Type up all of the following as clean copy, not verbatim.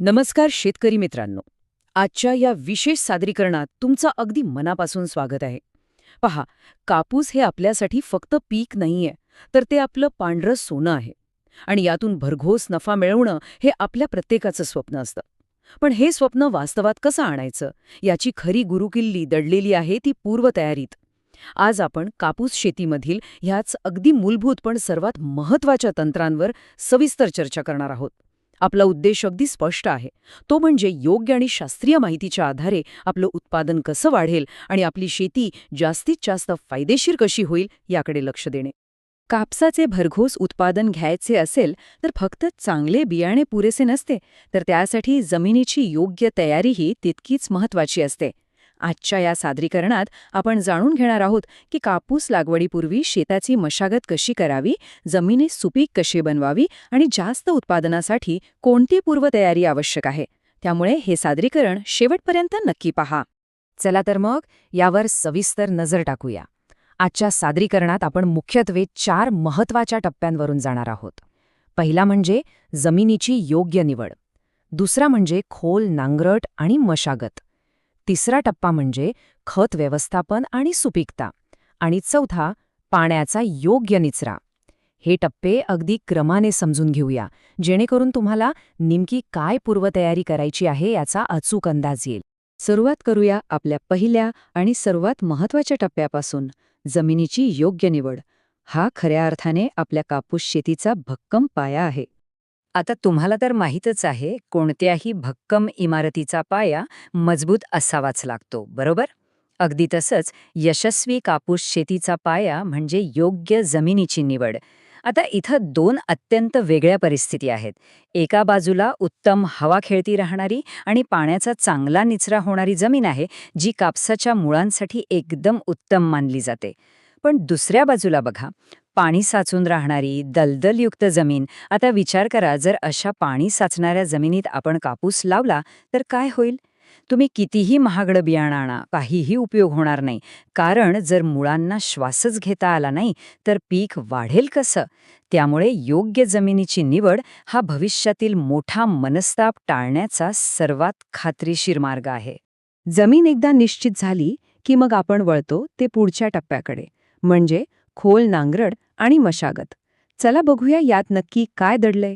नमस्कार शेतकरी मित्रांनो. आजच्या या विशेष सादरीकरणात तुमचं अगदी मनापासून स्वागत आहे. पहा, कापूस हे आपल्यासाठी फक्त पीक नाहीये, तर ते आपलं पांढरं सोनं आहे. आणि यातून भरघोस नफा मिळवणं हे आपल्या प्रत्येकाचं स्वप्न असतं. पण हे स्वप्न वास्तवात कसं आणायचं, याची खरी गुरुकिल्ली दडलेली आहे ती पूर्वतयारीत. आज आपण कापूस शेतीमधील ह्याच अगदी मूलभूत पण सर्वात महत्त्वाच्या तंत्रांवर सविस्तर चर्चा करणार आहोत. आपला उद्देश अगदी स्पष्ट आहे. तो म्हणजे योग्य आणि शास्त्रीय माहितीच्या आधारे आपलं उत्पादन कसं वाढेल आणि आपली शेती जास्तीत जास्त फायदेशीर कशी होईल याकडे लक्ष देणे. कापसाचे भरघोस उत्पादन घ्यायचे असेल तर फक्त चांगले बियाणे पुरेसे नसते, तर त्यासाठी जमिनीची योग्य तयारीही तितकीच महत्त्वाची असते. आजच्या या सादरीकरणात आपण जाणून घेणार आहोत की कापूस लागवडीपूर्वी शेताची मशागत कशी करावी, जमिनी सुपीक कशी बनवावी आणि जास्त उत्पादनासाठी कोणती पूर्वतयारी आवश्यक आहे. त्यामुळे हे सादरीकरण शेवटपर्यंत नक्की पहा. चला तर मग यावर सविस्तर नजर टाकूया. आजच्या सादरीकरणात आपण मुख्यत्वे 4 महत्त्वाच्या टप्प्यांवरून जाणार आहोत. पहिला म्हणजे जमिनीची योग्य निवड. दुसरा म्हणजे खोल नांगरट आणि मशागत. तिसरा टप्पा म्हणजे खत व्यवस्थापन आणि सुपीकता. आणि चौथा, पाण्याचा योग्य निचरा. हे टप्पे अगदी क्रमाने समजून घेऊया, जेणेकरून तुम्हाला नेमकी काय पूर्वतयारी करायची आहे याचा अचूक अंदाज येईल. सुरुवात करूया आपल्या पहिल्या आणि सर्वात महत्त्वाच्या टप्प्यापासून, जमिनीची योग्य निवड. हा खऱ्या अर्थाने आपल्या कापूस शेतीचा भक्कम पाया आहे. आता तुम्हाला तर माहीतच आहे, कोणत्याही भक्कम इमारतीचा पाया मजबूत असावाच लागतो, बरोबर? अगदी तसंच यशस्वी कापूस शेतीचा पाया म्हणजे योग्य जमिनीची निवड. आता इथं 2 अत्यंत वेगळ्या परिस्थिती आहेत. एका बाजूला उत्तम हवा खेळती राहणारी आणि पाण्याचा चांगला निचरा होणारी जमीन आहे, जी कापसाच्या मुळांसाठी एकदम उत्तम मानली जाते. पण दुसऱ्या बाजूला बघा, पाणी साचून राहणारी दलदलयुक्त जमीन. आता विचार करा, जर अशा पाणी साचणाऱ्या जमिनीत आपण कापूस लावला तर काय होईल? तुम्ही कितीही महागडं बियाणं आणा, काहीही उपयोग होणार नाही. कारण जर मुळांना श्वासच घेता आला नाही तर पीक वाढेल कसं? त्यामुळे योग्य जमिनीची निवड हा भविष्यातील मोठा मनस्ताप टाळण्याचा सर्वात खात्रीशीर मार्ग आहे. जमीन एकदा निश्चित झाली की मग आपण वळतो ते पुढच्या टप्प्याकडे, म्हणजे खोल नांगरट आणि मशागत. चला बघूया यात नक्की काय दडलंय.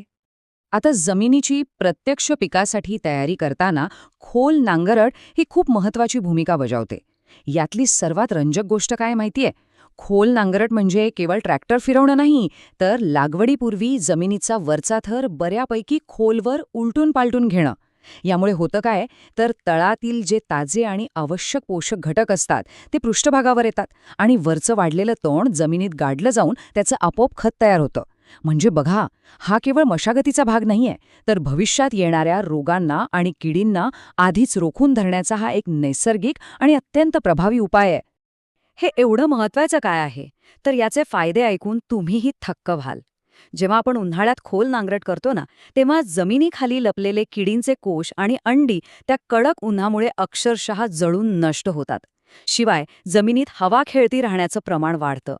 आता जमिनीची प्रत्यक्ष पिकासाठी तयारी करताना खोल नांगरट ही खूप महत्त्वाची भूमिका बजावते. यातली सर्वात रंजक गोष्ट काय माहितीये? खोल नांगरट म्हणजे केवळ ट्रॅक्टर फिरवणं नाही, तर लागवडीपूर्वी जमिनीचा वरचा थर बऱ्यापैकी खोलवर उलटून पालटून घेणं. यामुळे होतं काय, तर तळातील जे ताजे आणि आवश्यक पोषक घटक असतात ते पृष्ठभागावर येतात आणि वरचं वाढलेलं तण जमिनीत गाडलं जाऊन त्याचं आपोआप खत तयार होतं. म्हणजे बघा, हा केवळ मशागतीचा भाग नाहीये, तर भविष्यात येणाऱ्या रोगांना आणि किडींना आधीच रोखून धरण्याचा हा एक नैसर्गिक आणि अत्यंत प्रभावी उपाय आहे. हे एवढं महत्त्वाचं काय आहे, तर याचे फायदे ऐकून तुम्हीही थक्क व्हाल. जेव्हा आपण उन्हाळ्यात खोल नांगरट करतो ना, तेव्हा जमिनीखाली लपलेले किडींचे कोश आणि अंडी त्या कडक उन्हामुळे अक्षरशः जळून नष्ट होतात. शिवाय जमिनीत हवा खेळती राहण्याचं प्रमाण वाढतं.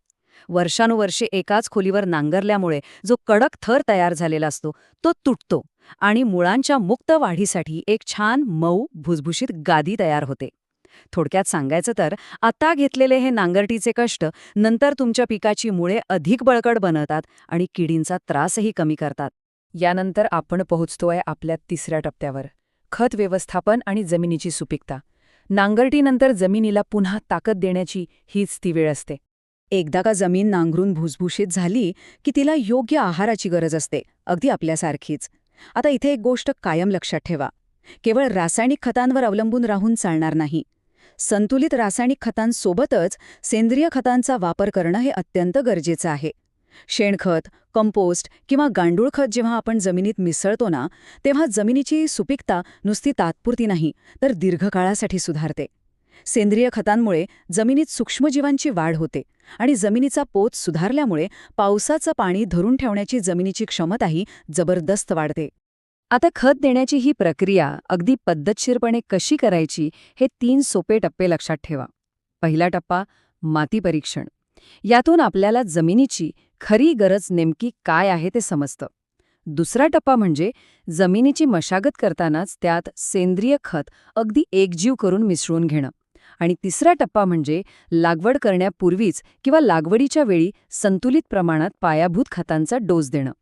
वर्षानुवर्षे एकाच खोलीवर नांगरल्यामुळे जो कडक थर तयार झालेला असतो तो तुटतो आणि मुळांच्या मुक्त वाढीसाठी एक छान मऊ भुसभुशीत गादी तयार होते. थोडक्यात सांगायचं तर आता घेतलेले हे नांगरटीचे कष्ट नंतर तुमच्या पिकाची मुळे अधिक बळकट बनवतात आणि किडींचा त्रासही कमी करतात. यानंतर आपण पोहोचतोय आपल्या तिसऱ्या टप्प्यावर, खत व्यवस्थापन आणि जमिनीची सुपीकता. नांगरटीनंतर जमिनीला पुन्हा ताकद देण्याची हीच ती वेळ असते. एकदा का जमीन नांगरून भुसभुशीत झाली की तिला योग्य आहाराची गरज असते, अगदी आपल्यासारखीच. आता इथे एक गोष्ट कायम लक्षात ठेवा, केवळ रासायनिक खतांवर अवलंबून राहून चालणार नाही. संतुलित रासायनिक खतांसोबतच सेंद्रिय खतांचा वापर करणं हे अत्यंत गरजेचं आहे. शेणखत, कंपोस्ट किंवा गांडूळ खत जेव्हा आपण जमिनीत मिसळतो ना, तेव्हा जमिनीची सुपीकता नुसती तात्पुरती नाही, तर दीर्घकाळासाठी सुधारते. सेंद्रिय खतांमुळे जमिनीत सूक्ष्मजीवांची वाढ होते आणि जमिनीचा पोत सुधारल्यामुळे पावसाचं पाणी धरून ठेवण्याची जमिनीची क्षमताही जबरदस्त वाढते. आता खत देण्याची ही प्रक्रिया अगदी पद्धतशीरपणे कशी करायची हे 3 सोपे टप्पे लक्षात ठेवा. पहिला टप्पा, माती परीक्षण. यातून आपल्याला जमिनीची खरी गरज नेमकी काय आहे ते समजतं. दुसरा टप्पा म्हणजे जमिनीची मशागत करतानाच त्यात सेंद्रिय खत अगदी एकजीव करून मिसळून घेणं. आणि तिसरा टप्पा म्हणजे लागवड करण्यापूर्वीच किंवा लागवडीच्या वेळी संतुलित प्रमाणात पायाभूत खतांचा डोस देणं.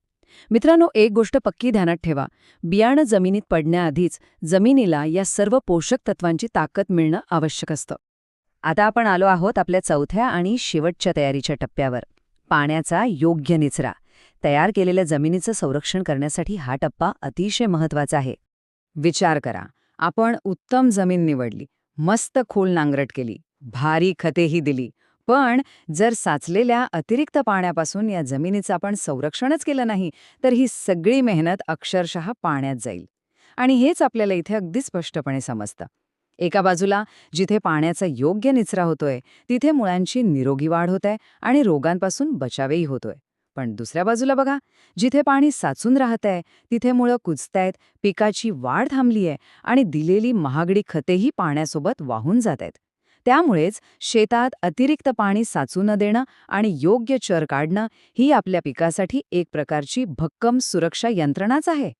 मित्रांनो, एक गोष्ट पक्की ध्यानात ठेवा. बियाणं जमिनीत पडण्याआधीच जमिनीला या सर्व पोषक तत्वांची ताकद मिळणं आवश्यक असतं. आता आपण आलो आहोत आपल्या चौथ्या आणि शेवटच्या तयारीच्या टप्प्यावर, पाण्याचा योग्य निचरा. तयार केलेल्या जमिनीचं संरक्षण करण्यासाठी हा टप्पा अतिशय महत्त्वाचा आहे. विचार करा, आपण उत्तम जमीन निवडली, मस्त खोल नांगरट केली, भारी खतेही दिली, पण जर साचलेल्या अतिरिक्त पाण्यापासून या जमिनीचं आपण संरक्षणच केलं नाही, तर ही सगळी मेहनत अक्षरशः पाण्यात जाईल. आणि हेच आपल्याला इथे अगदी स्पष्टपणे समजतं. एका बाजूला जिथे पाण्याचा योग्य निचरा होतोय, तिथे मुळांची निरोगी वाढ होते आणि रोगांपासून बचावही होतोय. पण दुसऱ्या बाजूला बघा, जिथे पाणी साचून राहतंय, तिथे मुळं कुजतायत, पिकाची वाढ थांबलीये आणि दिलेली महागडी खतेही पाण्यासोबत वाहून जातायत. त्यामुळेच शेतात अतिरिक्त पाणी साचू न देणं आणि योग्य चर काढणं ही आपल्या पिकासाठी एक प्रकारची भक्कम सुरक्षा यंत्रणाच आहे.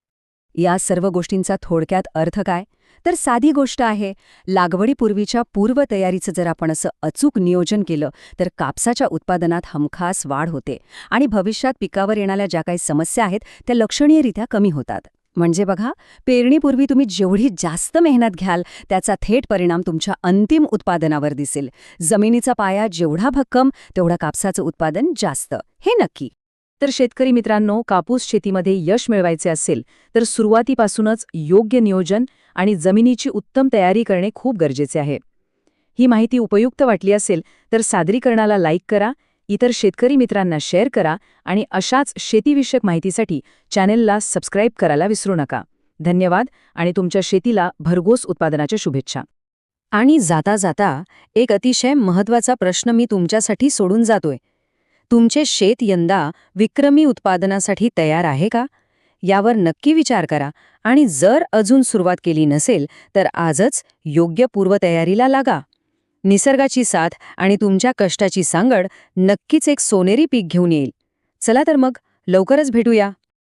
या सर्व गोष्टींचा थोडक्यात अर्थ काय? तर साधी गोष्ट आहे, लागवडीपूर्वीच्या पूर्वतयारीचं जर आपण असं अचूक नियोजन केलं तर कापसाच्या उत्पादनात हमखास वाढ होते आणि भविष्यात पिकावर येणाऱ्या ज्या काही समस्या आहेत त्या लक्षणीयरित्या कमी होतात. म्हणजे बघा, पेरणीपूर्वी तुम्ही जेवढी जास्त मेहनत घ्याल त्याचा थेट परिणाम तुमच्या अंतिम उत्पादनावर दिसेल. जमिनीचा पाया जेवढा भक्कम तेवढा कापसाचं उत्पादन जास्त, हे नक्की. तर शेतकरी मित्रांनो, कापूस शेतीमध्ये यश मिळवायचे असेल तर सुरुवातीपासूनच योग्य नियोजन आणि जमिनीची उत्तम तयारी करणे खूप गरजेचे आहे. ही माहिती उपयुक्त वाटली असेल तर सादरीकरणाला लाईक करा, इतर शेतकरी मित्रांना शेअर करा आणि अशाच शेतीविषयक माहितीसाठी चॅनेलला सबस्क्राईब करायला विसरू नका. धन्यवाद आणि तुमच्या शेतीला भरघोस उत्पादनाच्या शुभेच्छा. आणि जाता जाता एक अतिशय महत्त्वाचा प्रश्न मी तुमच्यासाठी सोडून जातोय. तुमचे शेत यंदा विक्रमी उत्पादनासाठी तयार आहे का? यावर नक्की विचार करा आणि जर अजून सुरुवात केली नसेल तर आजच योग्य पूर्वतयारीला लागा. निसर्गाची साथ आणि तुमच्या कष्टाची सांगड नक्कीच एक सोनेरी पीक घेऊन येईल. चला तर मग लवकरच भेटूया.